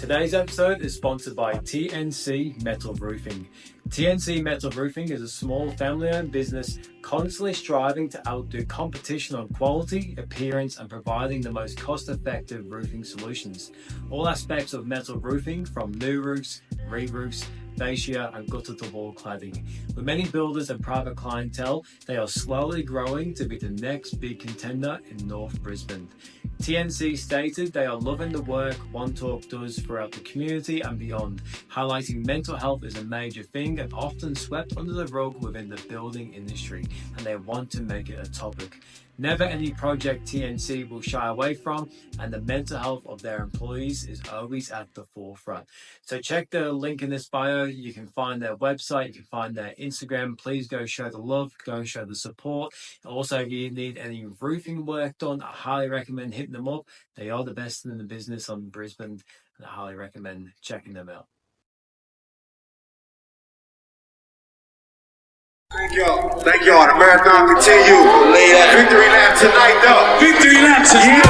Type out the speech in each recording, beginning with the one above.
Today's episode is sponsored by TNC Metal Roofing. TNC Metal Roofing is a small family-owned business constantly striving to outdo competition on quality, appearance, and providing the most cost-effective roofing solutions. All aspects of metal roofing, from new roofs, re-roofs, fascia, and gutter-to-wall cladding. With many builders and private clientele, they are slowly growing to be the next big contender in North Brisbane. TNC stated they are loving the work One Talk does throughout the community and beyond, highlighting mental health is a major thing and often swept under the rug within the building industry, and they want to make it a topic. Never any project TNC will shy away from, and the mental health of their employees is always at the forefront. So check the link in this bio. You can find their website, you can find their Instagram. Please go show the love, go show the support. Also, if you need any roofing work done, I highly recommend hitting them up. They are the best in the business on Brisbane, and I highly recommend checking them out. Thank y'all. The marathon continue. Victory lap tonight, though. Victory lap tonight.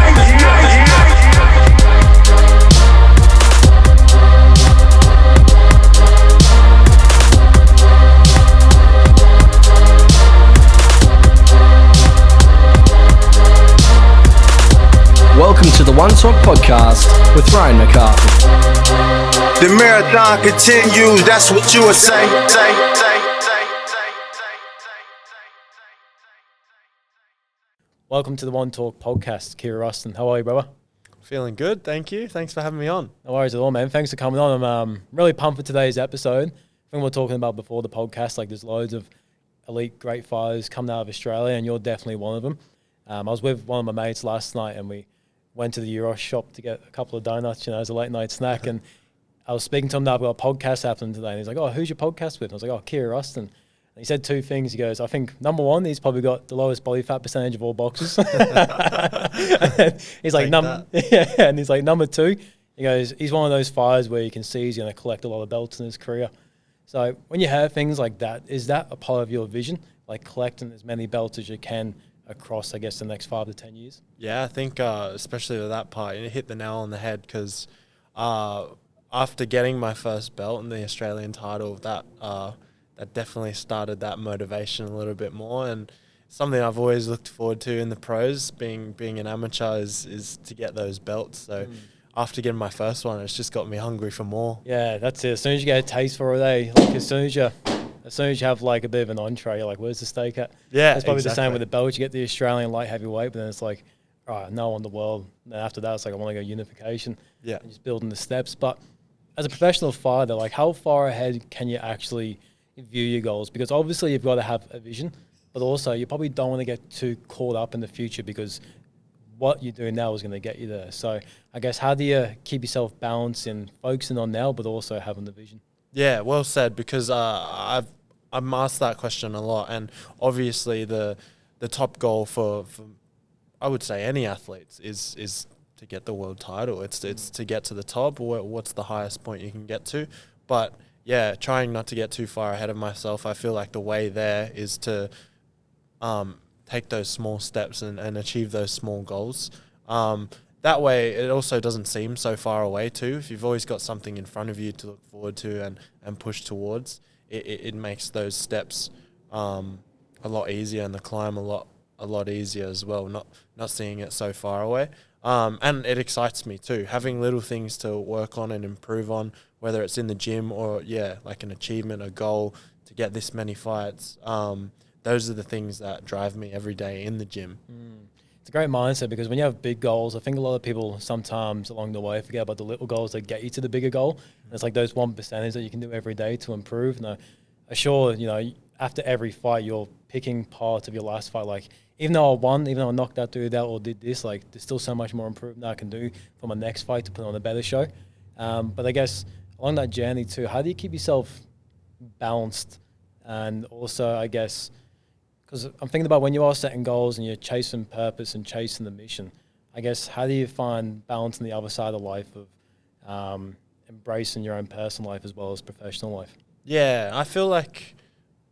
Welcome to the One Talk podcast with Ryan McCarthy. The marathon continues. That's what you would say. Welcome to the One Talk podcast, Kirra Ruston. How are you, brother? Feeling good, thank you. Thanks for having me on. No worries at all, man. Thanks for coming on. I'm really pumped for today's episode. I think we were talking about before the podcast, like there's loads of elite great fighters coming out of Australia, and you're definitely one of them. I was with one of my mates last night, and we went to the Euro shop to get a couple of donuts, as a late night snack. And I was speaking to him now about a podcast happening today, and he's like, "Oh, who's your podcast with?" And I was like, "Oh, Kirra Ruston." And he said two things. He goes, "I think number one, he's probably got the lowest body fat percentage of all boxers." And he's like, and he's like, number two, he goes, he's one of those fighters where you can see he's going to collect a lot of belts in his career. So when you hear things like that, is that a part of your vision, like collecting as many belts as you can across, I guess, the next 5 to 10 years? Yeah, I think especially with that part, you hit the nail on the head because after getting my first belt and the Australian title, that definitely started that motivation a little bit more, and something I've always looked forward to in the pros, being an amateur, is to get those belts. So after getting my first one, it's just got me hungry for more. Yeah, that's it. As soon as you get a taste for it, as soon as you have like a bit of an entree, you're like, where's the steak at? Yeah, it's probably the same with the belt. You get the Australian light heavyweight, but then it's like, all right, no one in the world. And then after that, it's like, I want to go unification. Yeah. And just building the steps. But as a professional fighter, like, how far ahead can you actually view your goals? Because obviously you've got to have a vision, but also you probably don't want to get too caught up in the future because what you do now is going to get you there. So I guess, how do you keep yourself balanced in focusing on now, but also having the vision? Yeah, well said, because I'm asked that question a lot, and obviously the top goal for I would say any athletes is to get the world title. It's to get to the top, or what's the highest point you can get to. But yeah, trying not to get too far ahead of myself. I feel like the way there is to take those small steps and achieve those small goals. That way, it also doesn't seem so far away too. If you've always got something in front of you to look forward to and push towards, it makes those steps a lot easier, and the climb a lot easier as well. Not seeing it so far away, and it excites me too. Having little things to work on and improve on, whether it's in the gym or like an achievement, a goal to get this many fights. Those are the things that drive me every day in the gym. It's a great mindset, because when you have big goals, I think a lot of people sometimes along the way forget about the little goals that get you to the bigger goal. And it's like those 1% that you can do every day to improve. And I'm sure, after every fight, you're picking parts of your last fight. Like, even though I won, even though I knocked that dude out or did this, like, there's still so much more improvement I can do for my next fight to put on a better show. But I guess along that journey too, how do you keep yourself balanced? And also, I guess, because I'm thinking about when you are setting goals and you're chasing purpose and chasing the mission, I guess, how do you find balance on the other side of life of embracing your own personal life as well as professional life? Yeah, I feel like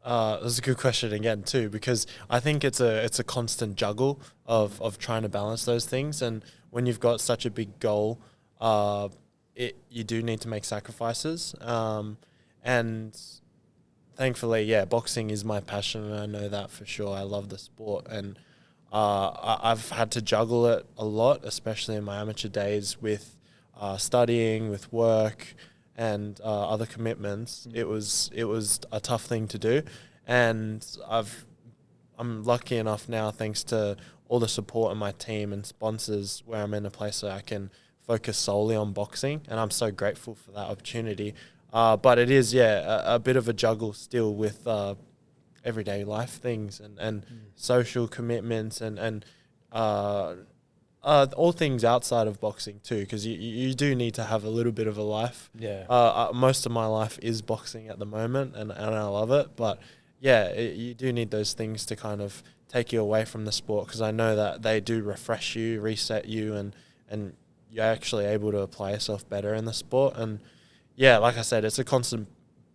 that's a good question again too, because I think it's a constant juggle of trying to balance those things. And when you've got such a big goal, you do need to make sacrifices. And thankfully, boxing is my passion, and I know that for sure. I love the sport, and I've had to juggle it a lot, especially in my amateur days with studying, with work, and other commitments. It was a tough thing to do, and I'm lucky enough now, thanks to all the support of my team and sponsors, where I'm in a place where I can focus solely on boxing, and I'm so grateful for that opportunity. But it is, a bit of a juggle still with everyday life things and social commitments and all things outside of boxing too, because you do need to have a little bit of a life. Most of my life is boxing at the moment, and I love it, but you do need those things to kind of take you away from the sport, because I know that they do refresh you, reset you, and you're actually able to apply yourself better in the sport. And like I said, it's a constant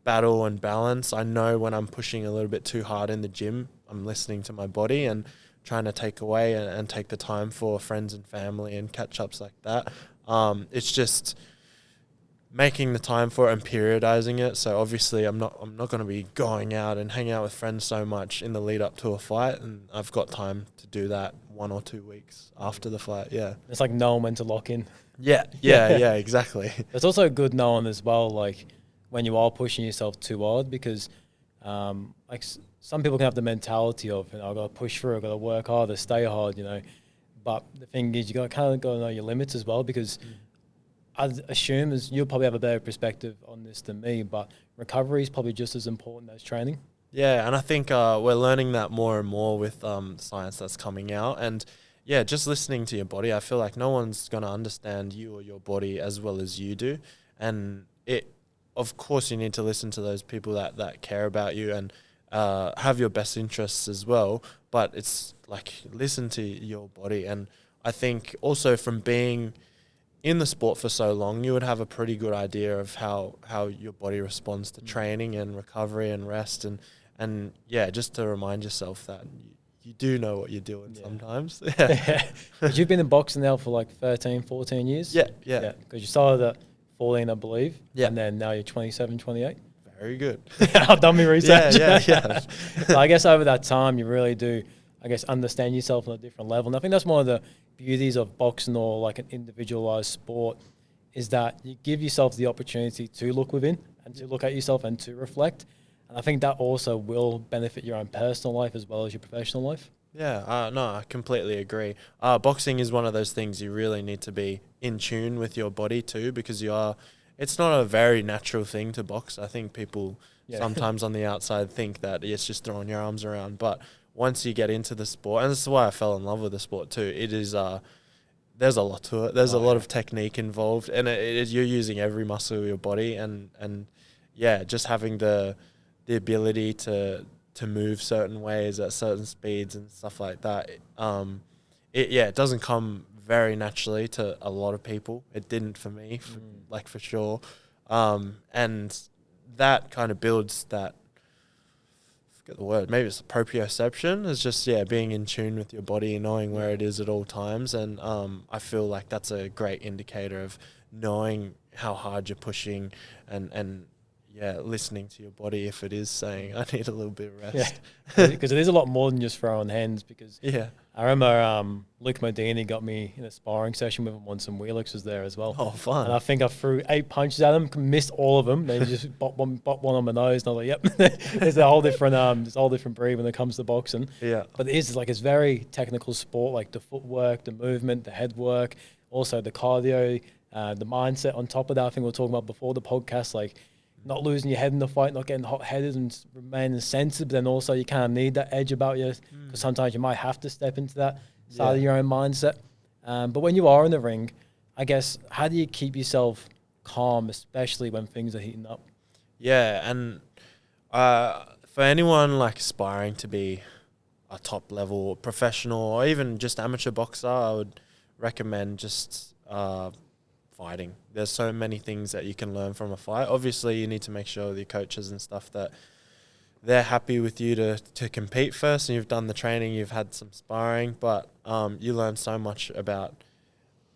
battle and balance. I know when I'm pushing a little bit too hard in the gym, I'm listening to my body and trying to take away and take the time for friends and family and catch-ups like that. It's just making the time for it and periodizing it. So obviously I'm not going to be going out and hanging out with friends so much in the lead up to a fight, and I've got time to do that 1 or 2 weeks after the fight. It's like knowing when to lock in. Yeah, exactly. It's also good knowing as well, like when you are pushing yourself too hard, because some people can have the mentality of, I've got to push through, I've got to work harder, stay hard, But the thing is, you got to know your limits as well, because I'd assume you'll probably have a better perspective on this than me, but recovery is probably just as important as training. Yeah, and I think we're learning that more and more with science that's coming out. And just listening to your body, I feel like no one's going to understand you or your body as well as you do. And of course, you need to listen to those people that care about you and have your best interests as well. But it's like, listen to your body. And I think also from being in the sport for so long, you would have a pretty good idea of how your body responds to training and recovery and rest. And just to remind yourself that you do know what you're doing sometimes. But you've been in boxing now for like 13, 14 years? Yeah. Because you started at 14, I believe. Yeah. And then now you're 27, 28. Very good. I've done my research. Yeah. So I guess over that time, you really do, understand yourself on a different level. And I think that's one of the beauties of boxing, or like an individualized sport, is that you give yourself the opportunity to look within and to look at yourself and to reflect. And I think that also will benefit your own personal life as well as your professional life. Yeah, no, I completely agree. Boxing is one of those things you really need to be in tune with your body too, because it's not a very natural thing to box. I think people sometimes on the outside think that it's just throwing your arms around, but once you get into the sport, and this is why I fell in love with the sport too, it is there's a lot to it. There's a lot of technique involved, and you're using every muscle of your body, and just having the ability to move certain ways at certain speeds and stuff like that. It doesn't come very naturally to a lot of people. It didn't for me, for sure. And that kind of builds that, I forget the word, maybe it's proprioception. It's just, being in tune with your body and knowing where it is at all times. And I feel like that's a great indicator of knowing how hard you're pushing and listening to your body if it is saying, I need a little bit of rest. Because it is a lot more than just throwing hands, because I remember Luke Modini got me in a sparring session with him once, and Wheelix was there as well. Oh, fun. And I think I threw 8 punches at him, missed all of them, then just bought one on my nose, and I was like, yep. There's a whole different breed when it comes to boxing. Yeah. But it's very technical sport, like the footwork, the movement, the head work, also the cardio, the mindset on top of that. I think we were talking about before the podcast, like not losing your head in the fight, not getting hot-headed and remaining sensitive, but then also you kind of need that edge about you, because sometimes you might have to step into that side of your own mindset. But when you are in the ring, I guess, how do you keep yourself calm, especially when things are heating up? Yeah, and for anyone like aspiring to be a top-level professional or even just amateur boxer, I would recommend just fighting. There's so many things that you can learn from a fight. Obviously, you need to make sure with your coaches and stuff that they're happy with you to compete first, and you've done the training, you've had some sparring, but you learn so much about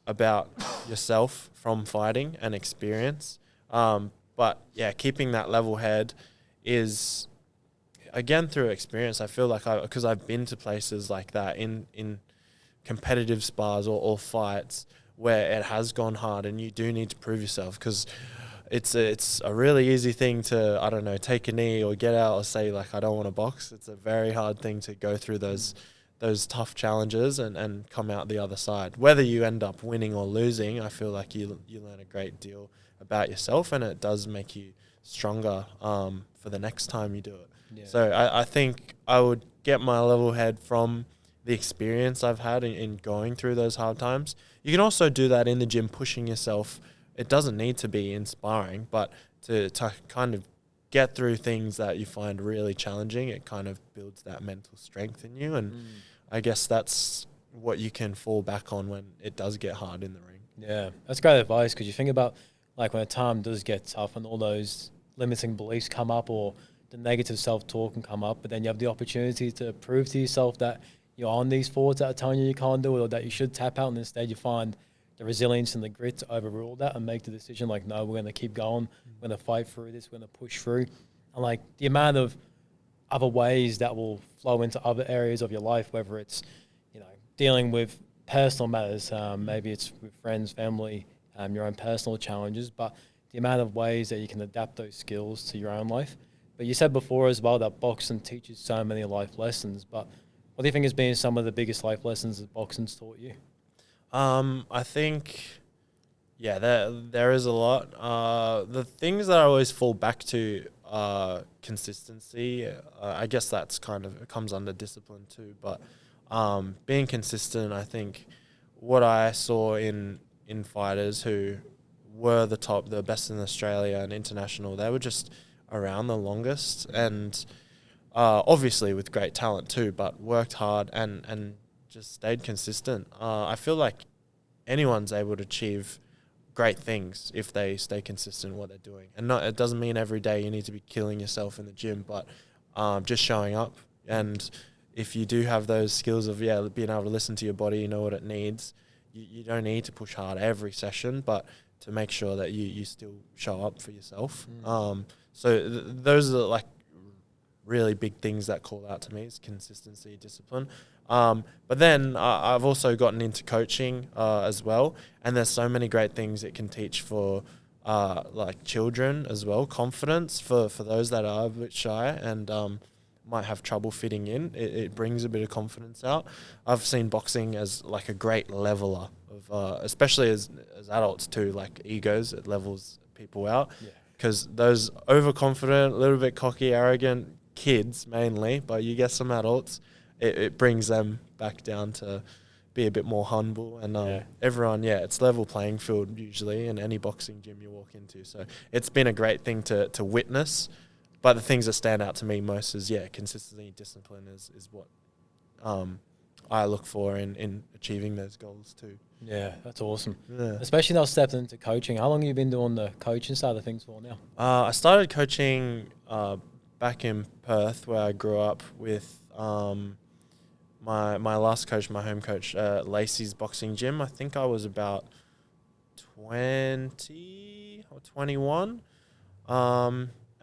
about yourself from fighting and experience. But yeah, keeping that level head is, again, through experience. I feel like because I've been to places like that in competitive spars or fights where it has gone hard and you do need to prove yourself, because it's a really easy thing to, I don't know, take a knee or get out or say, like, I don't want to box. It's a very hard thing to go through those tough challenges and come out the other side. Whether you end up winning or losing, I feel like you learn a great deal about yourself, and it does make you stronger for the next time you do it. Yeah. So I think I would get my level head from the experience I've had in going through those hard times. You can also do that in the gym, pushing yourself. It doesn't need to be inspiring, but to kind of get through things that you find really challenging, it kind of builds that mental strength in you. And I guess that's what you can fall back on when it does get hard in the ring. Yeah, that's great advice, because you think about, like, when a time does get tough and all those limiting beliefs come up or the negative self-talk can come up, but then you have the opportunity to prove to yourself that you're on these forwards that are telling you can't do it, or that you should tap out, and instead you find the resilience and the grit to overrule that and make the decision, like, no, we're going to keep going, we're going to fight through this, we're going to push through. And, like, the amount of other ways that will flow into other areas of your life, whether it's, you know, dealing with personal matters, maybe it's with friends, family, your own personal challenges, but the amount of ways that you can adapt those skills to your own life. But you said before as well that boxing teaches so many life lessons, but what do you think has been some of the biggest life lessons that boxing's taught you? I think, yeah, there is a lot. The things that I always fall back to are consistency. I guess that's kind of, it comes under discipline too, but being consistent, I think what I saw in fighters who were the best in Australia and international, they were just around the longest, and obviously with great talent too, but worked hard and just stayed consistent. I feel like anyone's able to achieve great things if they stay consistent in what they're doing. And it doesn't mean every day you need to be killing yourself in the gym, but just showing up. And if you do have those skills of, being able to listen to your body, you know what it needs, you don't need to push hard every session, but to make sure that you still show up for yourself. Those are, like, really big things that call out to me is consistency, discipline. But then I've also gotten into coaching as well, and there's so many great things it can teach for like children as well. Confidence for those that are a bit shy and might have trouble fitting in. It brings a bit of confidence out. I've seen boxing as like a great leveler of, especially as adults too, like egos. It levels people out because those overconfident, a little bit cocky, arrogant kids mainly, but you get some adults, it brings them back down to be a bit more humble. And everyone, it's level playing field usually in any boxing gym you walk into. So it's been a great thing to witness. But the things that stand out to me most is, consistency, discipline is what I look for in achieving those goals too. Yeah, that's awesome. Yeah. Especially now stepping into coaching. How long have you been doing the coaching side of things for now? I started coaching back in Perth, where I grew up with my last coach, my home coach, Lacey's boxing gym. I think I was about 20 or 21.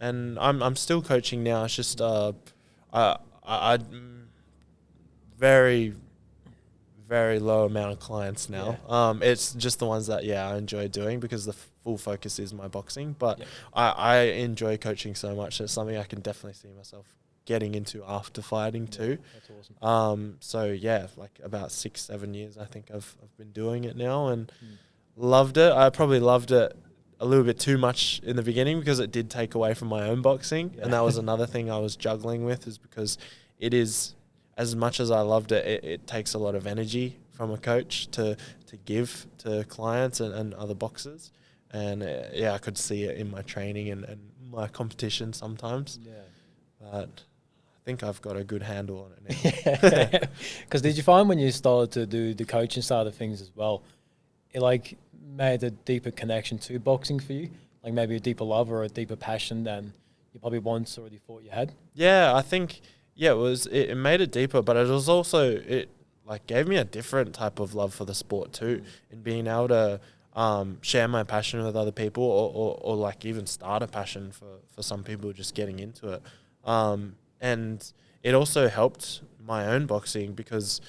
And I'm still coaching now. It's just I very, very low amount of clients now. It's just the ones that I enjoy doing because the full focus is my boxing. But I enjoy coaching so much. It's something I can definitely see myself getting into after fighting too. That's awesome. So like about 6-7 years I think I've been doing it now and loved it. I probably loved it a little bit too much in the beginning because it did take away from my own boxing. And that was another thing I was juggling with, is because it is, as much as I loved it, it takes a lot of energy from a coach to give to clients and other boxers. And I could see it in my training and my competition sometimes. But I think I've got a good handle on it now. Because did you find when you started to do the coaching side of things as well, it like made a deeper connection to boxing for you? Like maybe a deeper love or a deeper passion than you probably once already thought you had? Yeah, I think, it made it deeper, but it was also, like gave me a different type of love for the sport too, in being able to share my passion with other people, or like even start a passion for some people just getting into it. And it also helped my own boxing, because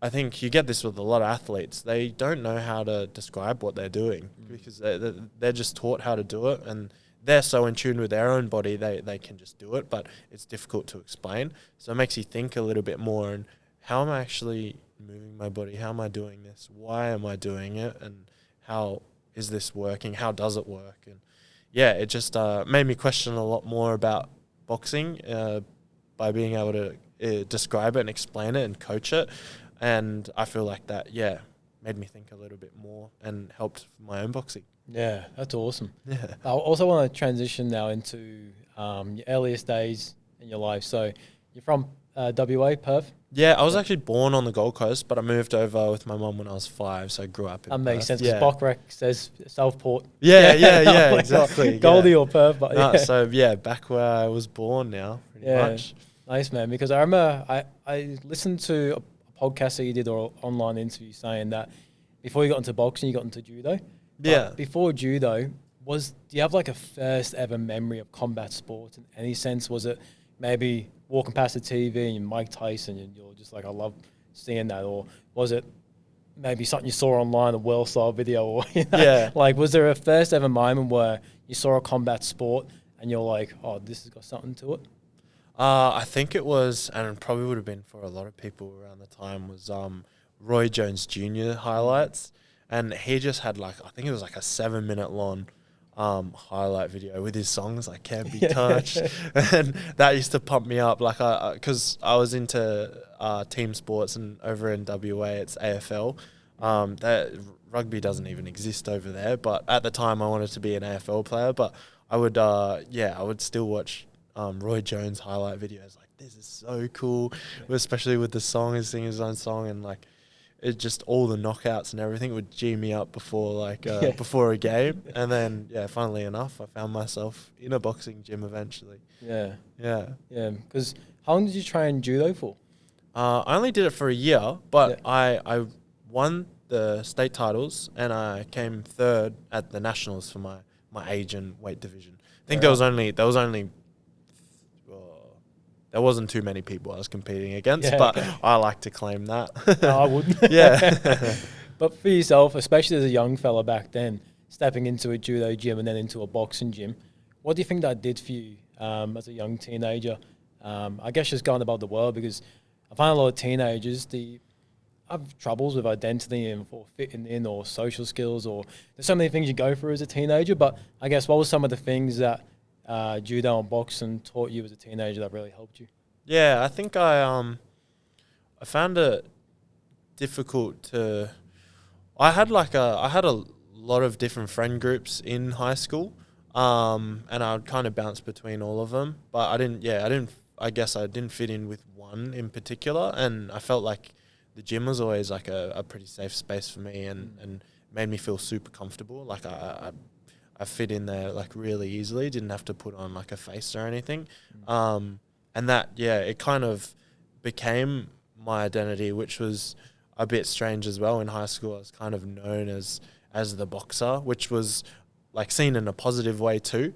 I think you get this with a lot of athletes. They don't know how to describe what they're doing, because they're just taught how to do it, and they're so in tune with their own body, they can just do it, but it's difficult to explain. So it makes you think a little bit more, and how am I actually moving my body? How am I doing this? Why am I doing it? And how is this working? How does it work? And yeah, it just made me question a lot more about boxing by being able to describe it and explain it and coach it. And I feel like that, made me think a little bit more and helped my own boxing. Yeah, that's awesome. Yeah. I also want to transition now into your earliest days in your life. So you're from WA, Perth? Yeah, I was actually born on the Gold Coast, but I moved over with my mum when I was 5, so I grew up in That Perth. makes sense, because Bockrec says Southport. Yeah, exactly. Goldie or Perth. But No, so, back where I was born now, pretty much. Nice, man, because I remember I listened to a podcast that you did, or online interview, saying that before you got into boxing, you got into judo. But before judo, do you have like a first ever memory of combat sports in any sense? Was it maybe walking past the TV and Mike Tyson and you're just like, I love seeing that? Or was it maybe something you saw online, a world style video? Or like, was there a first ever moment where you saw a combat sport and you're like, oh, this has got something to it? I think it was, and it probably would have been for a lot of people around the time, was Roy Jones Jr. highlights. And he just had I think it was like a 7-minute long highlight video with his songs like Can't Be Touched. And that used to pump me up, because I was into team sports, and over in WA it's AFL. That rugby doesn't even exist over there, but at the time I wanted to be an AFL player. But I would still watch Roy Jones highlight videos. Like, this is so cool, especially with the song, his singing his own song, and like it just all the knockouts and everything would G me up before before a game. And then funnily enough, I found myself in a boxing gym eventually. Because how long did you train judo for? I only did it for a year, but I won the state titles, and I came 3rd at the nationals for my age and weight division. I think there wasn't too many people I was competing against, but I like to claim that. No, I wouldn't. But for yourself, especially as a young fella back then, stepping into a judo gym and then into a boxing gym, what do you think that did for you as a young teenager? I guess just going about the world, because I find a lot of teenagers, have troubles with identity and for fitting in, or social skills, or there's so many things you go through as a teenager. But I guess what were some of the things that judo and boxing taught you as a teenager that really helped you? Yeah, I think I found it difficult to. I had a lot of different friend groups in high school, and I would kind of bounce between all of them. But I guess I didn't fit in with one in particular, and I felt like the gym was always like a pretty safe space for me, and made me feel super comfortable. Like I fit in there like really easily. Didn't have to put on like a face or anything. And that, it kind of became my identity, which was a bit strange as well. In high school, I was kind of known as the boxer, which was like seen in a positive way too.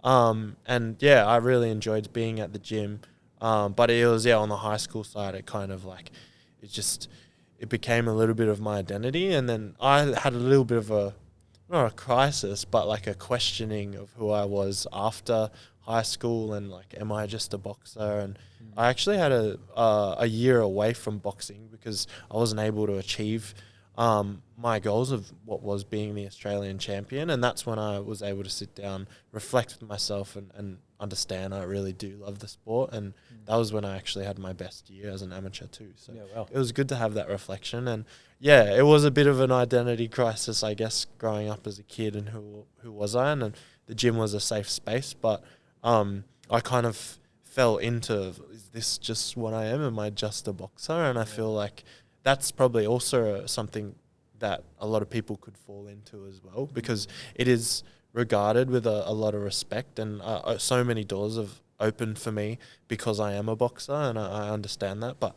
I really enjoyed being at the gym. But it was, on the high school side, it kind of like, it became a little bit of my identity. And then I had a little bit of not a crisis, but like a questioning of who I was after high school, and like, am I just a boxer? And I actually had a year away from boxing because I wasn't able to achieve my goals of what was being the Australian champion. And that's when I was able to sit down, reflect with myself, and understand I really do love the sport. And that was when I actually had my best year as an amateur too. So it was good to have that reflection. And it was a bit of an identity crisis, I guess, growing up as a kid, and who was I? And the gym was a safe space, but I kind of fell into, is this just what I am? Am I just a boxer? And I feel like that's probably also something that a lot of people could fall into as well, because it is regarded with a lot of respect, and so many doors have opened for me because I am a boxer, and I understand that. But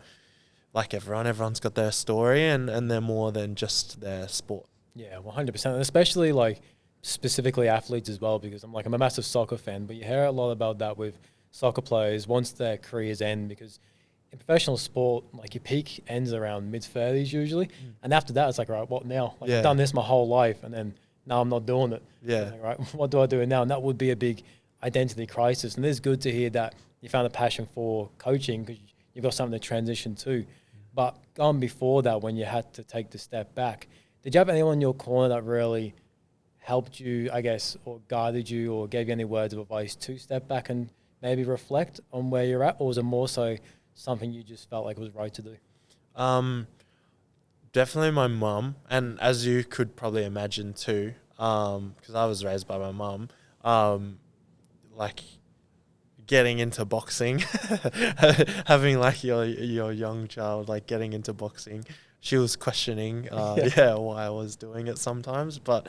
like everyone's got their story, and they're more than just their sport. Yeah, 100%. And especially like specifically athletes as well, because I'm a massive soccer fan, but you hear a lot about that with soccer players once their careers end, because in professional sport, like your peak ends around mid-30s usually. And after that, it's like, right, what now? Like I've done this my whole life, and then now I'm not doing it. Yeah. Like, right, what do I do now? And that would be a big identity crisis. And it's good to hear that you found a passion for coaching, because you've got something to transition to. But gone before that, when you had to take the step back, did you have anyone in your corner that really helped you, I guess, or guided you, or gave you any words of advice to step back and maybe reflect on where you're at? Or was it more so something you just felt like was right to do? Definitely my mum, and as you could probably imagine too, because I was raised by my mum, like getting into boxing, having like your young child like getting into boxing. She was questioning, why I was doing it sometimes, but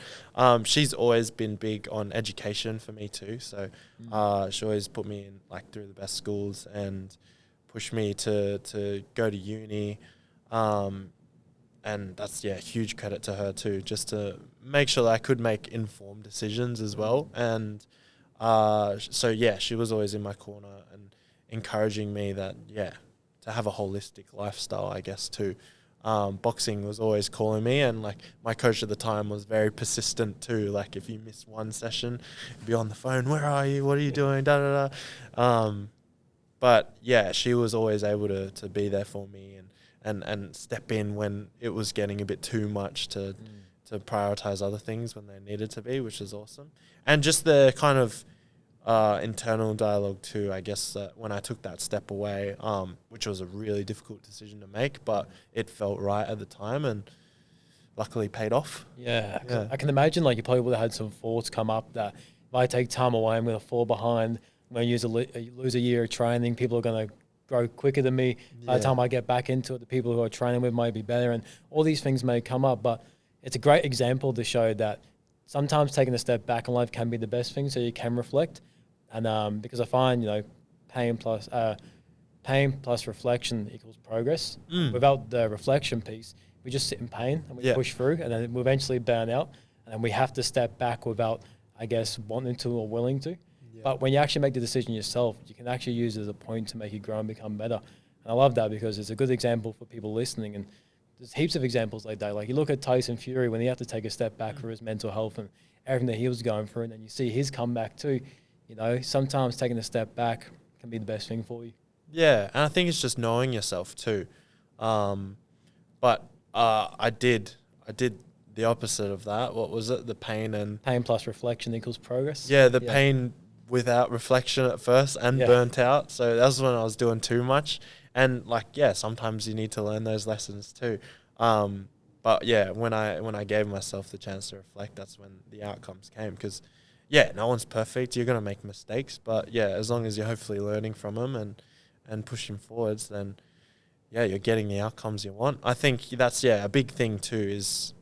she's always been big on education for me too. So she always put me in like through the best schools and pushed me to go to uni, and that's huge credit to her too, just to make sure that I could make informed decisions as well. And so she was always in my corner and encouraging me that to have a holistic lifestyle, I guess too. Boxing was always calling me, and like my coach at the time was very persistent too. Like if you miss one session, be on the phone, where are you? What are you doing? Da da da. But she was always able to be there for me and step in when it was getting a bit too much to prioritize other things when they needed to be, which is awesome. And just the kind of internal dialogue too, I guess, that when I took that step away, which was a really difficult decision to make, but it felt right at the time and luckily paid off. Yeah. I can imagine like you probably would have had some thoughts come up that if I take time away, I'm going to fall behind. I'm going to lose a year of training. People are going to grow quicker than me. By the time I get back into it, the people who are training with might be better, and all these things may come up. But it's a great example to show that sometimes taking a step back in life can be the best thing, so you can reflect. And because I find, pain plus reflection equals progress. Without the reflection piece, we just sit in pain and we push through, and then we eventually burn out, and then we have to step back without, I guess, wanting to or willing to. But when you actually make the decision yourself, you can actually use it as a point to make you grow and become better. And I love that because it's a good example for people listening. And there's heaps of examples like that. Like you look at Tyson Fury when he had to take a step back for his mental health and everything that he was going through, and then you see his comeback too. Sometimes taking a step back can be the best thing for you. Yeah, and I think it's just knowing yourself too. But I did the opposite of that. What was it? The pain plus reflection equals progress. Yeah, pain without reflection at first and burnt out. So that was when I was doing too much. And sometimes you need to learn those lessons too. But when I gave myself the chance to reflect, that's when the outcomes came. Because no one's perfect. You're going to make mistakes. But as long as you're hopefully learning from them and pushing forwards, then you're getting the outcomes you want. I think that's a big thing too is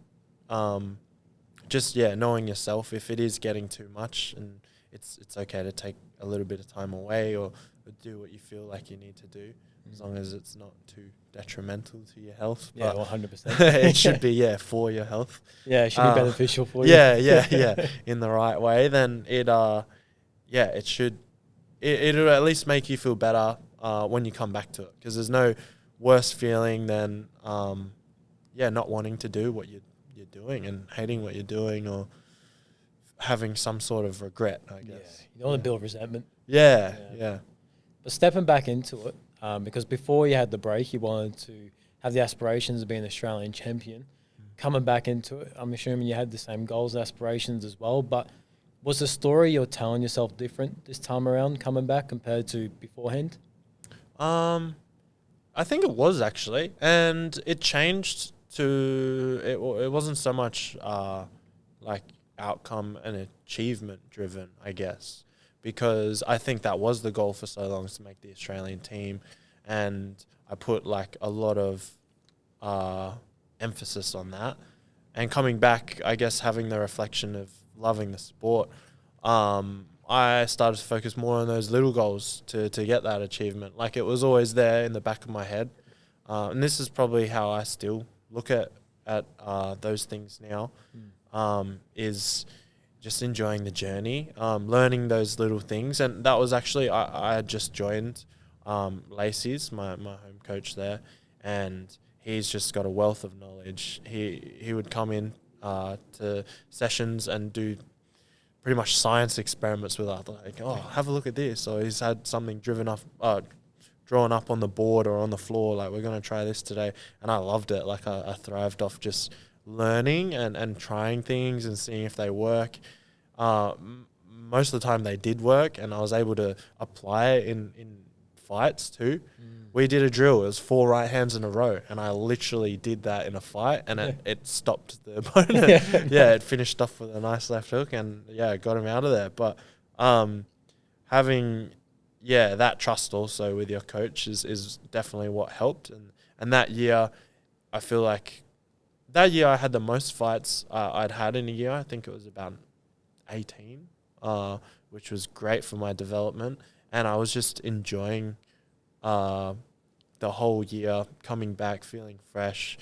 just knowing yourself if it is getting too much, and it's okay to take a little bit of time away or do what you feel like you need to do, as long as it's not too detrimental to your health. Yeah, 100%. It should be for your health. Yeah, it should be beneficial for you. Yeah, in the right way. Then it should. It'll at least make you feel better when you come back to it, because there's no worse feeling than not wanting to do what you're doing and hating what you're doing, or having some sort of regret, I guess. Yeah, you don't want to build resentment. Yeah. But stepping back into it, because before you had the break, you wanted to have the aspirations of being an Australian champion. Coming back into it, I'm assuming you had the same goals and aspirations as well, but was the story you're telling yourself different this time around coming back compared to beforehand? I think it was actually, and it changed to it wasn't so much outcome and achievement driven, I guess, because I think that was the goal for so long, is to make the Australian team, and I put a lot of emphasis on that. And coming back, I guess, having the reflection of loving the sport, I started to focus more on those little goals to get that achievement. It was always there in the back of my head, And this is probably how I still look at those things now, is just enjoying the journey, learning those little things. And that was actually, I had just joined Lacey's, my home coach there, and he's just got a wealth of knowledge. He would come in to sessions and do pretty much science experiments with us, like, oh, have a look at this. Or he's had something drawn up on the board or on the floor, like, we're going to try this today. And I loved it. Like, I thrived off just learning and trying things and seeing if they work. Most of the time they did work, and I was able to apply it in fights too. We did a drill. It was 4 right hands in a row, and I literally did that in a fight, and it stopped the opponent. It finished off with a nice left hook, and got him out of there. But having that trust also with your coach is definitely what helped. And that year, I feel like that year I had the most fights I'd had in a year. I think it was about 18, which was great for my development. And I was just enjoying the whole year, coming back feeling fresh,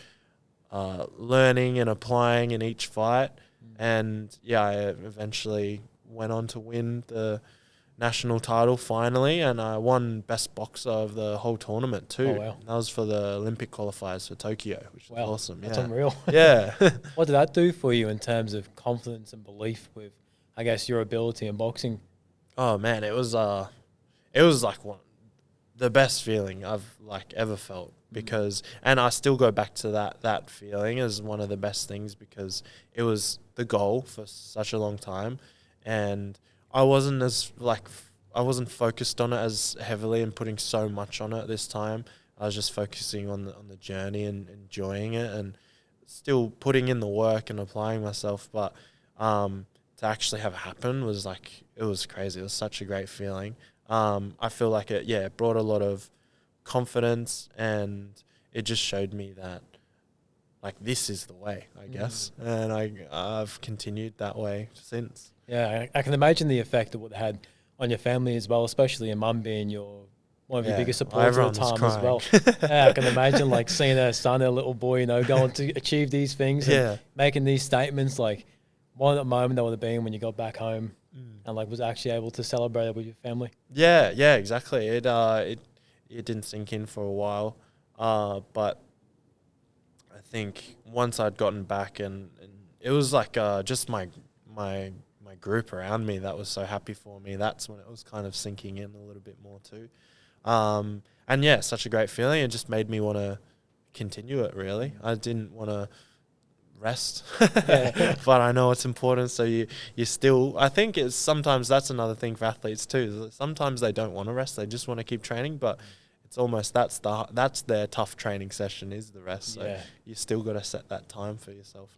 learning and applying in each fight. And I eventually went on to win the national title finally, and I won best boxer of the whole tournament too. Oh, wow. That was for the Olympic qualifiers for Tokyo, which was awesome. That's unreal. Yeah. What did that do for you in terms of confidence and belief with, I guess, your ability in boxing? Oh man, it was like the best feeling I've like ever felt, because, and I still go back to that feeling as one of the best things, because it was the goal for such a long time, and I wasn't focused on it as heavily and putting so much on it this time. I was just focusing on the journey and enjoying it, and still putting in the work and applying myself. But to actually have it happen was it was crazy. It was such a great feeling. I feel like it brought a lot of confidence, and it just showed me that like this is the way, I guess. And I've continued that way since. Yeah, I can imagine the effect it would have had on your family as well, especially your mum being one of your biggest supporters at the time as well. I can imagine like seeing her son, her little boy, going to achieve these things and making these statements. Like, what a moment that would have been when you got back home and like was actually able to celebrate it with your family. Yeah, exactly. It didn't sink in for a while, but I think once I'd gotten back and it was like just my group around me that was so happy for me. That's when it was kind of sinking in a little bit more too. And such a great feeling. It just made me want to continue it, really. I didn't want to rest, but I know it's important. So you still, I think it's sometimes that's another thing for athletes too. Sometimes they don't want to rest. They just want to keep training, but it's almost, that's their tough training session is the rest. So you still got to set that time for yourself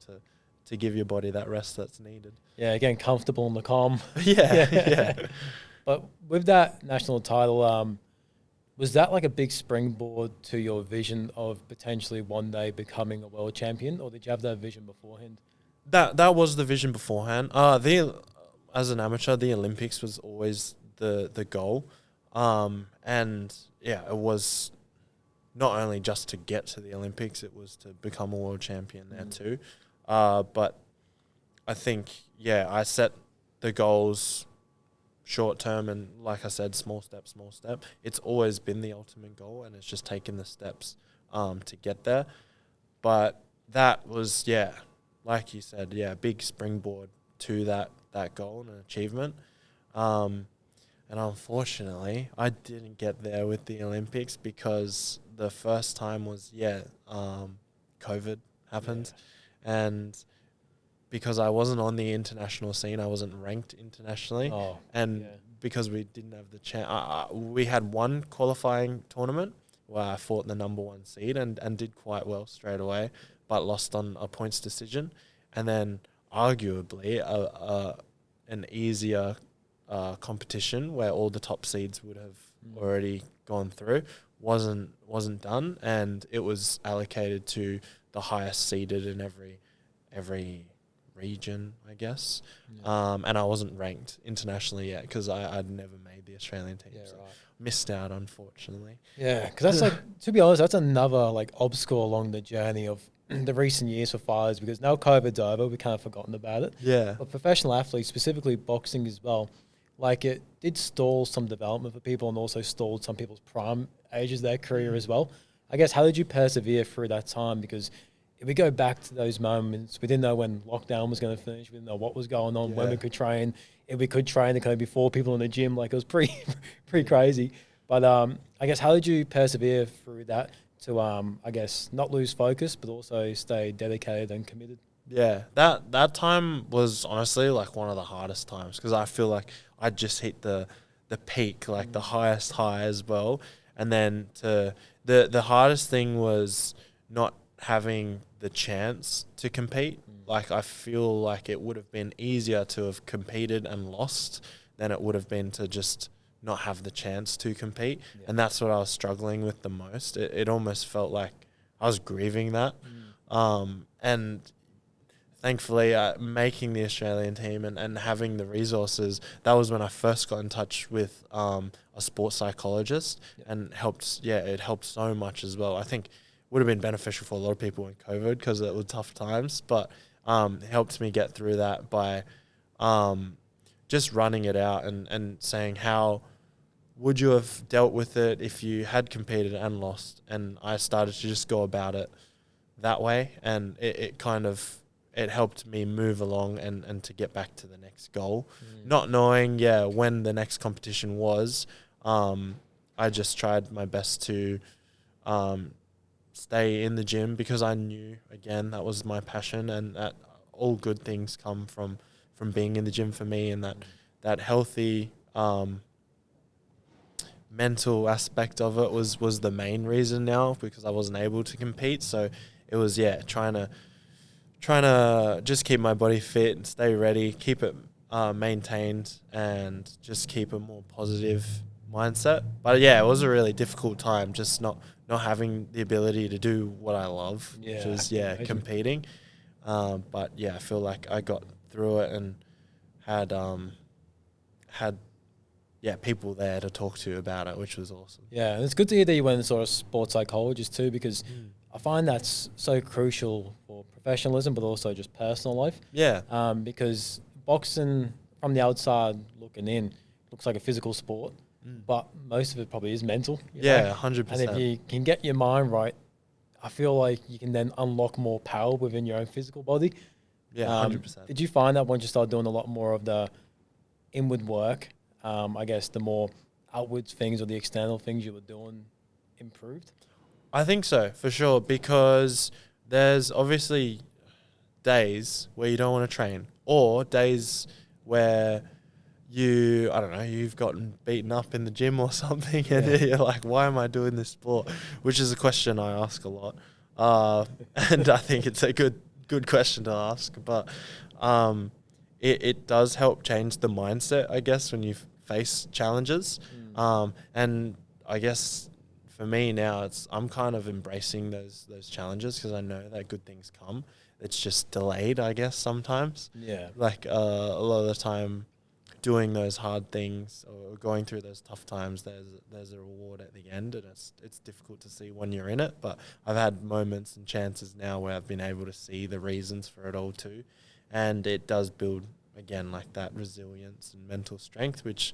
to give your body that rest that's needed. Yeah, getting comfortable in the calm. Yeah. But with that national title, was that like a big springboard to your vision of potentially one day becoming a world champion, or did you have that vision beforehand? That was the vision beforehand. As an amateur, the Olympics was always the goal. And it was not only just to get to the Olympics, it was to become a world champion there too. But I think, I set the goals short term, and like I said, small step. It's always been the ultimate goal, and it's just taken the steps to get there. But that was, like you said, big springboard to that goal and achievement. And unfortunately, I didn't get there with the Olympics because the first time was, COVID happened. And because I wasn't on the international scene, I wasn't ranked internationally. Because we didn't have the chance, we had one qualifying tournament where I fought the number 1 seed and did quite well straight away, but lost on a points decision. And then arguably an easier competition where all the top seeds would have already gone through wasn't done, and it was allocated to the highest seeded in every region, I guess. And I wasn't ranked internationally yet because I'd never made the Australian team. Yeah, so right. missed out, unfortunately. Yeah, because that's like, to be honest, that's another like obstacle along the journey of the recent years for fighters, because now COVID's over, we kind of forgotten about it. Yeah. But professional athletes, specifically boxing as well, like it did stall some development for people and also stalled some people's prime ages of their career as well. I guess, how did you persevere through that time? Because if we go back to those moments, we didn't know when lockdown was going to finish. We didn't know what was going on, when we could train. If we could train, there could be 4 people in the gym. Like, it was pretty crazy. But I guess, how did you persevere through that to, I guess, not lose focus, but also stay dedicated and committed? Yeah, that time was honestly like one of the hardest times because I feel like I just hit the peak, like the highest high as well. And then the hardest thing was not having the chance to compete. Like, I feel like it would have been easier to have competed and lost than it would have been to just not have the chance to compete. Yeah. And that's what I was struggling with the most. It almost felt like I was grieving that. And thankfully, making the Australian team and having the resources, that was when I first got in touch with a sports psychologist, and it helped so much as well. I think it would have been beneficial for a lot of people in COVID because it was tough times, but it helped me get through that by just running it out and saying, how would you have dealt with it if you had competed and lost? And I started to just go about it that way, and it kind of... it helped me move along and to get back to the next goal. Not knowing, when the next competition was, I just tried my best to stay in the gym because I knew, again, that was my passion, and that all good things come from being in the gym for me, and that healthy mental aspect of it was the main reason now, because I wasn't able to compete. So it was, trying to just keep my body fit and stay ready, keep it maintained, and just keep a more positive mindset. But it was a really difficult time, just not having the ability to do what I love, which is competing. But I feel like I got through it and had people there to talk to about it, which was awesome. Yeah, and it's good to hear that you went and saw a sports psychologist too, because I find that's so crucial for professionalism, but also just personal life. Yeah. Because boxing, from the outside looking in, looks like a physical sport, but most of it probably is mental. Yeah, 100%. And if you can get your mind right, I feel like you can then unlock more power within your own physical body. Yeah, 100%. Did you find that once you started doing a lot more of the inward work, I guess the more outwards things or the external things you were doing improved? I think so, for sure, because there's obviously days where you don't want to train, or days where you've gotten beaten up in the gym or something, and you're like, why am I doing this sport? Which is a question I ask a lot. And I think it's a good question to ask. But it does help change the mindset, I guess, when you face challenges. And I guess for me now, I'm kind of embracing those challenges because I know that good things come. It's just delayed, I guess, sometimes. Yeah. Like a lot of the time, doing those hard things or going through those tough times, there's a reward at the end, and it's difficult to see when you're in it. But I've had moments and chances now where I've been able to see the reasons for it all too, and it does build, again, like that resilience and mental strength, which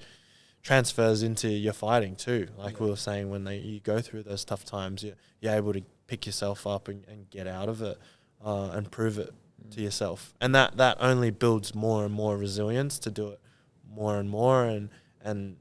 transfers into your fighting too. Like we were saying, when you go through those tough times, you're able to pick yourself up and get out of it and prove it to yourself. And that only builds more and more resilience to do it more and more and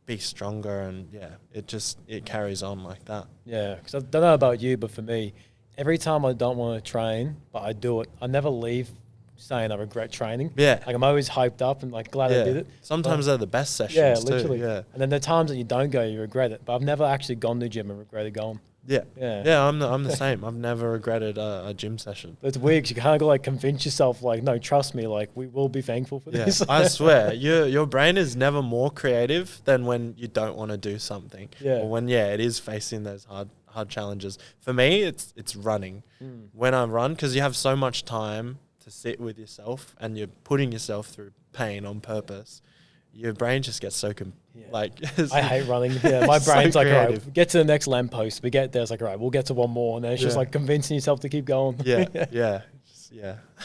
be stronger. And it carries on like that. Yeah, because I don't know about you, but for me, every time I don't want to train, but I do it, I never leave saying I regret training. Yeah. Like, I'm always hyped up and like glad I did it. Sometimes they're the best sessions too. Literally. Yeah. And then the times that you don't go, you regret it. But I've never actually gone to the gym and regretted going. Yeah, I'm the same. I've never regretted a gym session. It's weird 'cause you kind of like convince yourself, like, no, trust me, like, we will be thankful for this. I swear, your brain is never more creative than when you don't want to do something. Or when it is facing those hard challenges. For me, it's running. When I run, because you have so much time to to sit with yourself and you're putting yourself through pain on purpose, your brain just gets so I hate running. Yeah, my brain's so like, all creative. right, get to the next lamppost. We get there, it's like, all right, we'll get to one more, and then it's just like convincing yourself to keep going. Yeah.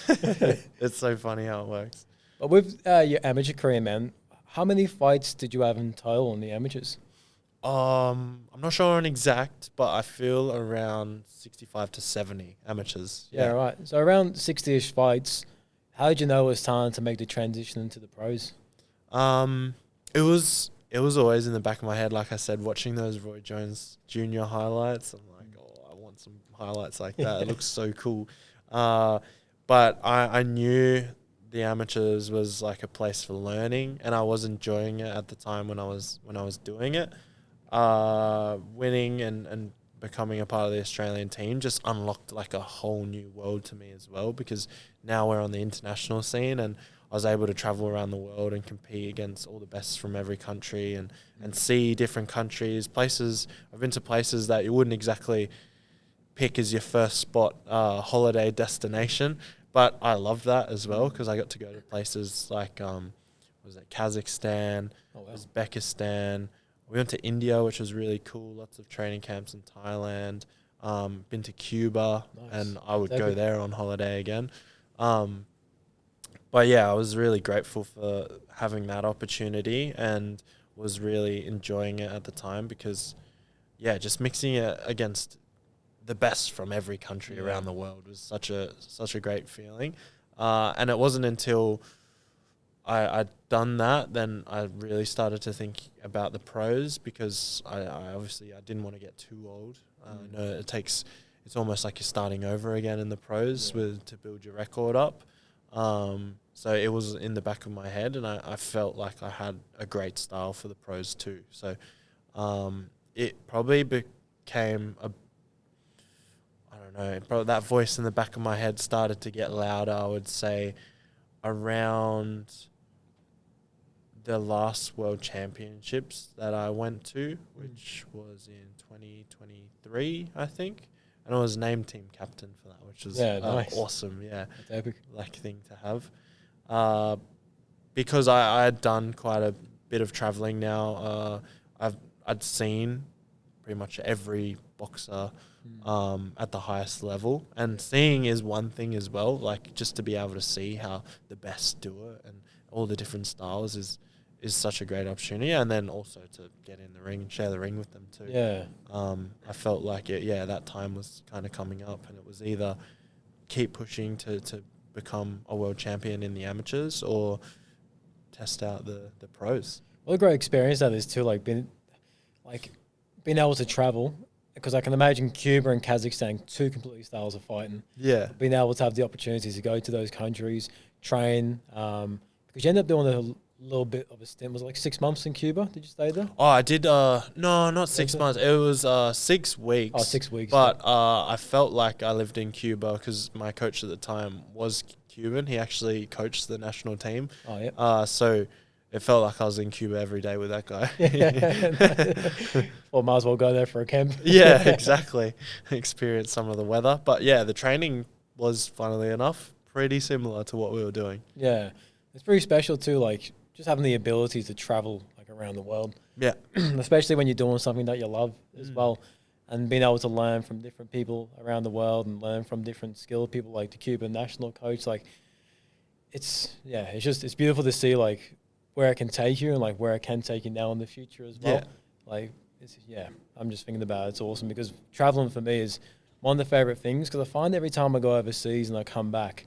It's so funny how it works. But with your amateur career, man, how many fights did you have in total in the amateurs? I'm not sure on exact, but I feel around 65 to 70 amateurs. Yeah, right. So around 60-ish fights. How did you know it was time to make the transition into the pros? It was always in the back of my head, like I said, watching those Roy Jones Jr. highlights. I'm like, oh, I want some highlights like that. It looks so cool. But I knew the amateurs was like a place for learning, and I was enjoying it at the time when I was doing it. Winning and becoming a part of the Australian team just unlocked like a whole new world to me as well, because now we're on the international scene and I was able to travel around the world and compete against all the best from every country and see different countries, places. I've been to places that you wouldn't exactly pick as your first spot holiday destination, but I loved that as well because I got to go to places like Kazakhstan, Uzbekistan. We went to India, which was really cool. Lots of training camps in Thailand. Been to Cuba, and I would go there on holiday again. But yeah, I was really grateful for having that opportunity and was really enjoying it at the time because, yeah, just mixing it against the best from every country around the world was such a great feeling. And it wasn't until I'd done that, then I really started to think about the pros because I obviously didn't want to get too old. I know it's almost like you're starting over again in the pros to build your record up. So it was in the back of my head, and I felt like I had a great style for the pros too. So it probably became probably that voice in the back of my head started to get louder, I would say, around the last World Championships that I went to, which was in 2023, I think. And I was named team captain for that, which was nice. Awesome. Yeah. That's epic. Like thing to have. Because I had done quite a bit of traveling now. I'd seen pretty much every boxer at the highest level. And seeing is one thing as well. Like just to be able to see how the best do it and all the different styles is such a great opportunity, and then also to get in the ring and share the ring with them too. Yeah. I felt like that time was kind of coming up, and it was either keep pushing to become a world champion in the amateurs or test out the pros. What a great experience that is too, being able to travel, because I can imagine Cuba and Kazakhstan, two completely styles of fighting. Yeah. Being able to have the opportunities to go to those countries, train, because you end up doing a little bit of a stint. Was it like 6 months in Cuba? Did you stay there? Oh, I did. No, not 6 months. It was 6 weeks. Oh, 6 weeks. But I felt like I lived in Cuba because my coach at the time was Cuban. He actually coached the national team. Oh, yeah. So it felt like I was in Cuba every day with that guy. Well, might as well go there for a camp. Yeah, exactly. Experience some of the weather. But yeah, the training was, funnily enough, pretty similar to what we were doing. Yeah. It's pretty special too, just having the ability to travel around the world. Yeah. Especially when you're doing something that you love as well, and being able to learn from different people around the world and learn from different skilled people like the Cuban national coach. It's beautiful to see where it can take you and where it can take you now in the future as well. Yeah. I'm just thinking about it. It's awesome because traveling for me is one of the favorite things, because I find every time I go overseas and I come back,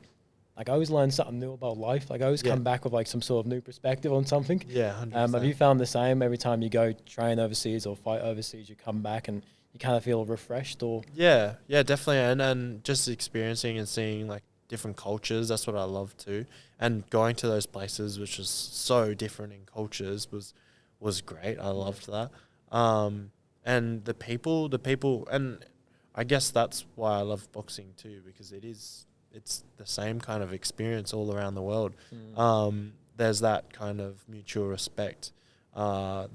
I always learn something new about life. I always come back with some sort of new perspective on something. Yeah, 100%. Have you found the same every time you go train overseas or fight overseas? You come back and you kind of feel refreshed, or? Yeah, definitely. And just experiencing and seeing different cultures. That's what I love too. And going to those places, which is so different in cultures, was great. I loved that. And the people, and I guess that's why I love boxing too, because it's the same kind of experience all around the world. There's that kind of mutual respect. So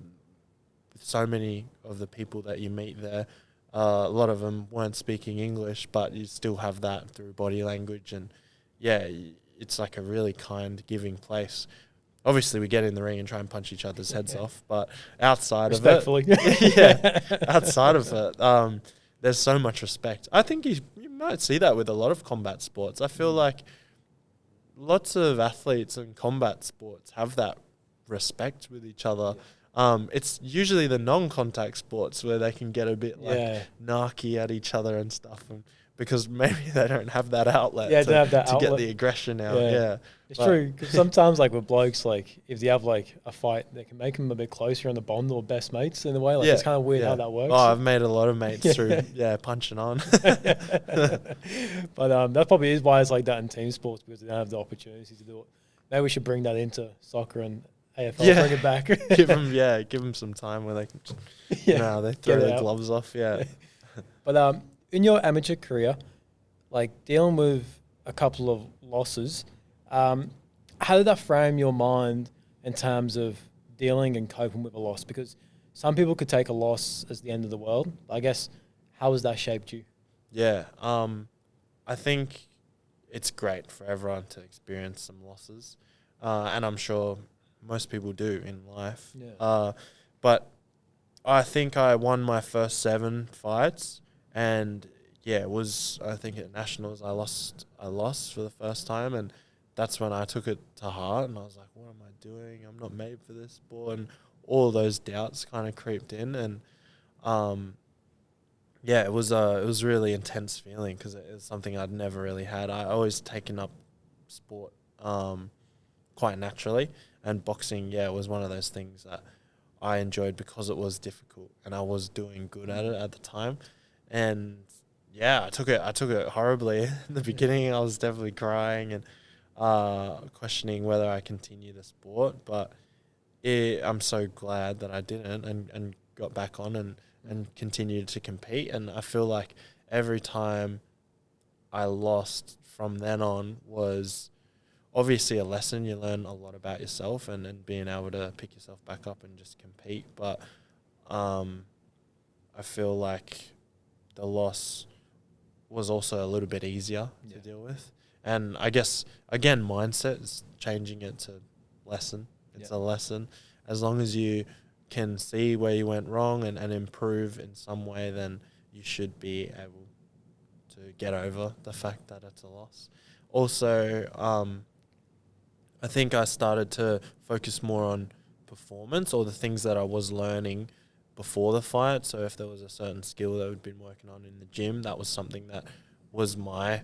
many of the people that you meet there, a lot of them weren't speaking English, but you still have that through body language, and it's like a really kind, giving place. Obviously, we get in the ring and try and punch each other's heads off, but outside of it, outside of it, there's so much respect. I think you might see that with a lot of combat sports. I feel like lots of athletes in combat sports have that respect with each other. It's usually the non-contact sports where they can get a bit narky at each other and stuff, because maybe they don't have that outlet to get the aggression out. Yeah. It's true. Cause sometimes, like with blokes, like if you have like a fight, they can make them a bit closer in the bond or best mates in a way. Like it's kind of weird how that works. Oh, I've made a lot of mates through punching on. But that probably is why it's like that in team sports, because they don't have the opportunity to do it. Maybe we should bring that into soccer and AFL. Bring it back. give them some time where they can. They throw their gloves off. Yeah. But in your amateur career, like dealing with a couple of losses, how did that frame your mind in terms of dealing and coping with a loss? Because some people could take a loss as the end of the world. I guess, how has that shaped you? Yeah, I think it's great for everyone to experience some losses, and I'm sure most people do in life. Yeah. But I think I won my first 7 fights, and it was, I think at Nationals I lost for the first time, and that's when I took it to heart, and I was like, what am I doing? I'm not made for this sport, and all those doubts kind of creeped in, and it was really intense feeling, because it was something I'd never really had. I always taken up sport quite naturally, and boxing was one of those things that I enjoyed because it was difficult and I was doing good at it at the time. And I took it horribly. In the beginning I was definitely crying and questioning whether I continue the sport, but I'm so glad that I didn't, and got back on and continued to compete. And I feel like every time I lost from then on was obviously a lesson. You learn a lot about yourself and being able to pick yourself back up and just compete. But I feel like the loss was also a little bit easier to deal with. And I guess, again, mindset is changing it to lesson. It's a lesson. As long as you can see where you went wrong and improve in some way, then you should be able to get over the fact that it's a loss. Also, I think I started to focus more on performance, or the things that I was learning before the fight. So if there was a certain skill that we'd been working on in the gym, that was something that was my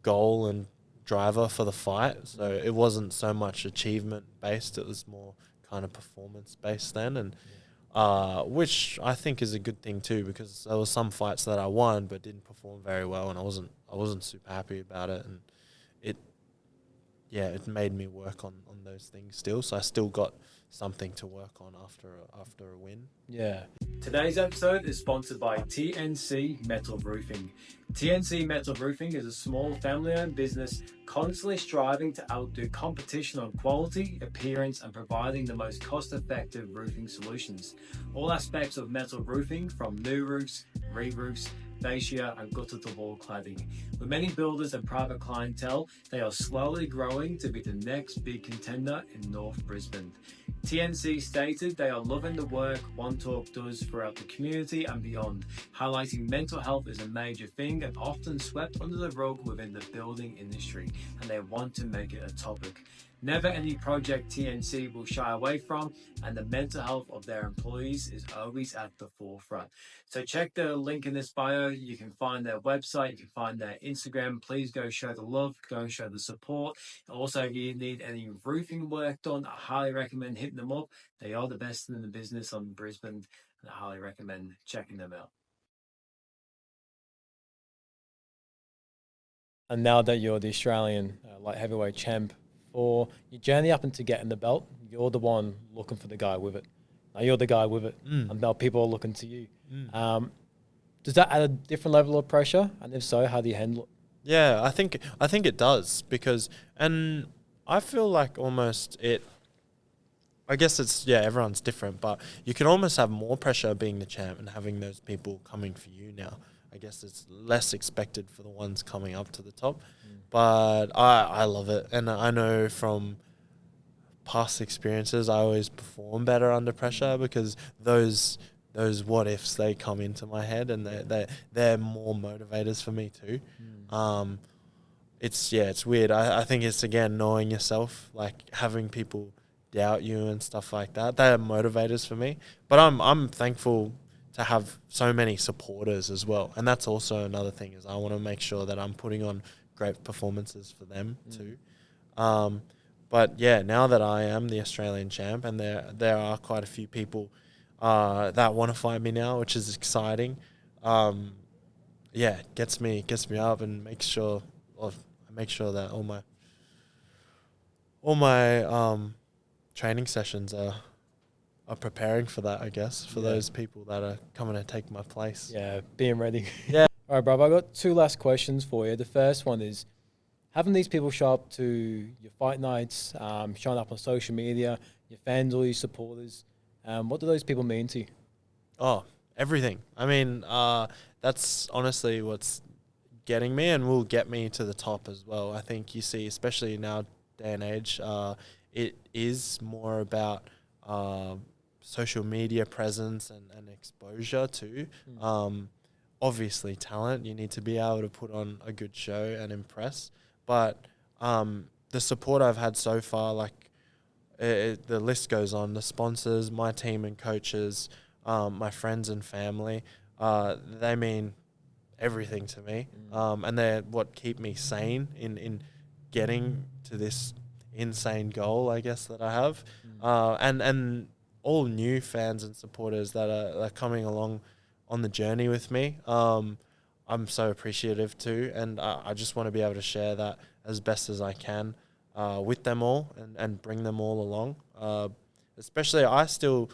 goal and driver for the fight. So it wasn't so much achievement based, it was more kind of performance based then, and which I think is a good thing too, because there were some fights that I won but didn't perform very well, and I wasn't super happy about it, and it made me work on those things still. So I still got something to work on after a win. Yeah. Today's episode is sponsored by TNC Metal Roofing. TNC Metal Roofing is a small family-owned business constantly striving to outdo competition on quality, appearance, and providing the most cost-effective roofing solutions. All aspects of metal roofing, from new roofs, re-roofs, fascia, and gutter-to-wall cladding. With many builders and private clientele, they are slowly growing to be the next big contender in North Brisbane. TNC stated they are loving the work One Talk does throughout the community and beyond, highlighting mental health is a major thing and often swept under the rug within the building industry, and they want to make it a topic. Never any project TNC will shy away from, and the mental health of their employees is always at the forefront. So check the link in this bio. You can find their website, you can find their Instagram. Please go show the love, go show the support. Also, if you need any roofing work done, I highly recommend hitting them up. They are the best in the business on Brisbane, and I highly recommend checking them out. And now that you're the Australian light heavyweight champ, for your journey up into getting the belt, you're the one looking for the guy with it. Now you're the guy with it, and now people are looking to you. Does that add a different level of pressure? And if so, how do you handle it? Yeah, I think it does, because, and I feel like almost it, I guess it's, everyone's different, but you can almost have more pressure being the champ and having those people coming for you now. I guess it's less expected for the ones coming up to the top. But I love it. And I know from past experiences, I always perform better under pressure because those what ifs, they come into my head, and they're more motivators for me too. It's weird. I think it's, again, knowing yourself, like having people doubt you and stuff like that. They're motivators for me. But I'm thankful to have so many supporters as well. And that's also another thing, is I want to make sure that I'm putting on great performances for them too. But yeah, now that I am the Australian champ, and there are quite a few people that want to fight me now, which is exciting. Gets me up, and I make sure that all my training sessions are preparing for that, I guess, for those people that are coming to take my place. Yeah, being ready. Yeah. All right, bro, I've got 2 last questions for you. The first one is, having these people show up to your fight nights, showing up on social media, your fans or your supporters, what do those people mean to you? Oh, everything. I mean, that's honestly what's getting me, and will get me to the top as well. I think you see, especially now day and age, it is more about social media presence and exposure too. Obviously talent, you need to be able to put on a good show and impress. But the support I've had so far, like the list goes on, the sponsors, my team and coaches, my friends and family, they mean everything to me. And they're what keep me sane in getting to this insane goal, I guess, that I have. And all new fans and supporters that are coming along on the journey with me, I'm so appreciative too, and I just want to be able to share that as best as I can with them all, and bring them all along. Especially, I still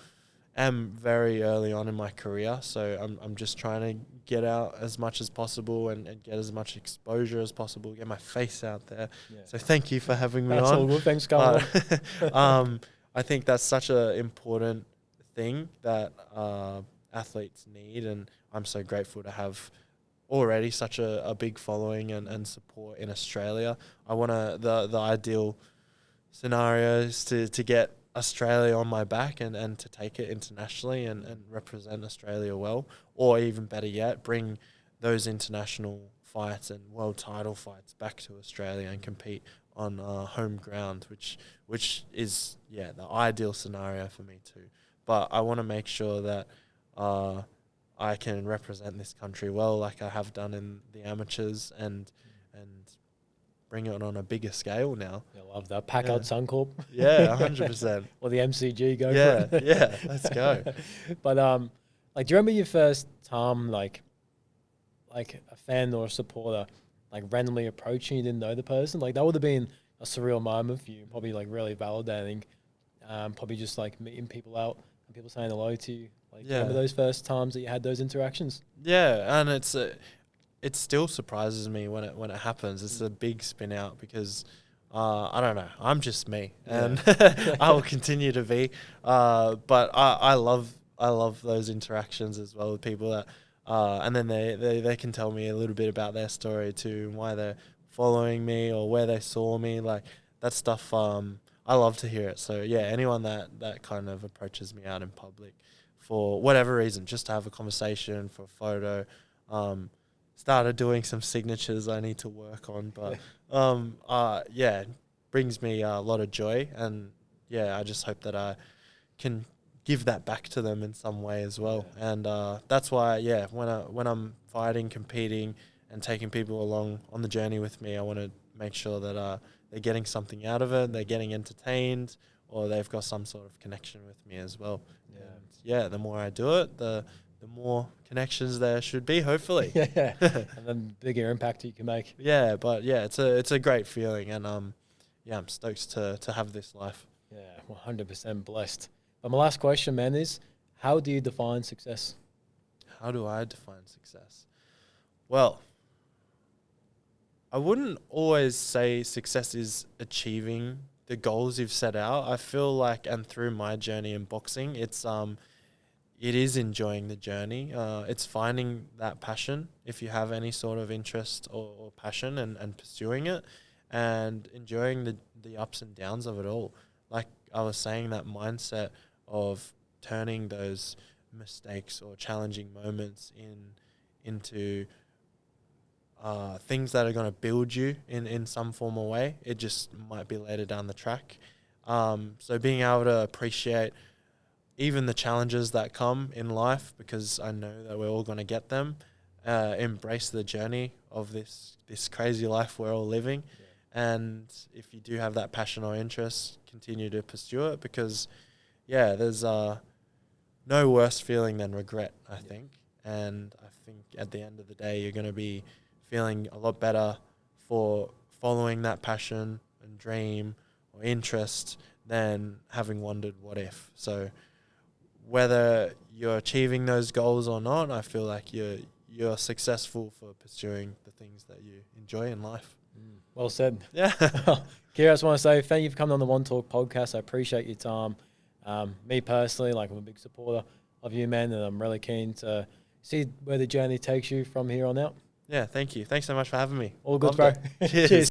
am very early on in my career, so I'm just trying to get out as much as possible and get as much exposure as possible, get my face out there. Yeah. So thank you for having me on. That's all good. Thanks, Carl. I think that's such an important thing that athletes need, and I'm so grateful to have already such a big following and support in Australia. I want the ideal scenario is to get Australia on my back and to take it internationally and represent Australia well, or even better yet, bring those international fights and world title fights back to Australia and compete on home ground, which is the ideal scenario for me too. But I want to make sure that I can represent this country well, like I have done in the amateurs, and bring it on a bigger scale now. I love that. Pack out Suncorp. Yeah, 100%. Or the MCG, go for it. Yeah, let's go. But like, do you remember your first time, like a fan or a supporter, like randomly approaching you, didn't know the person? Like, that would have been a surreal moment for you, probably like really validating. Probably just like meeting people out and people saying hello to you. Like, remember those first times that you had those interactions? Yeah, and it still surprises me when it happens. It's a big spin out because I don't know, I'm just me, and I will continue to be. But I love those interactions as well with people that, and then they can tell me a little bit about their story too, and why they're following me or where they saw me. Like, that stuff, I love to hear it. So yeah, anyone that kind of approaches me out in public for whatever reason, just to have a conversation, for a photo, started doing some signatures I need to work on, but it brings me a lot of joy, and I just hope that I can give that back to them in some way as well. And that's why when I'm fighting, competing, and taking people along on the journey with me, I want to make sure that they're getting something out of it, they're getting entertained, or they've got some sort of connection with me as well. The more I do it, the more connections there should be, hopefully. And then bigger impact you can make. It's a great feeling, and I'm stoked to have this life. 100% blessed. But my last question, man, is how do you define success? How do I define success? Well, I wouldn't always say success is achieving the goals you've set out. I feel like, and through my journey in boxing, it's it is enjoying the journey. It's finding that passion, if you have any sort of interest or passion, and pursuing it, and enjoying the ups and downs of it all. Like I was saying, that mindset of turning those mistakes or challenging moments into things that are going to build you in some form or way. It just might be later down the track. So being able to appreciate even the challenges that come in life, because I know that we're all going to get them, embrace the journey of this crazy life we're all living. Yeah. And if you do have that passion or interest, continue to pursue it, because there's no worse feeling than regret, I think. And I think at the end of the day, you're going to be feeling a lot better for following that passion and dream or interest than having wondered what if. So whether you're achieving those goals or not, I feel like you're successful for pursuing the things that you enjoy in life. Well said. Yeah. Kirra, I just want to say thank you for coming on the One Talk podcast. I appreciate your time. Me personally, like, I'm a big supporter of you, man, and I'm really keen to see where the journey takes you from here on out. Yeah, thank you. Thanks so much for having me. All good, Loved bro. it. Cheers. Cheers.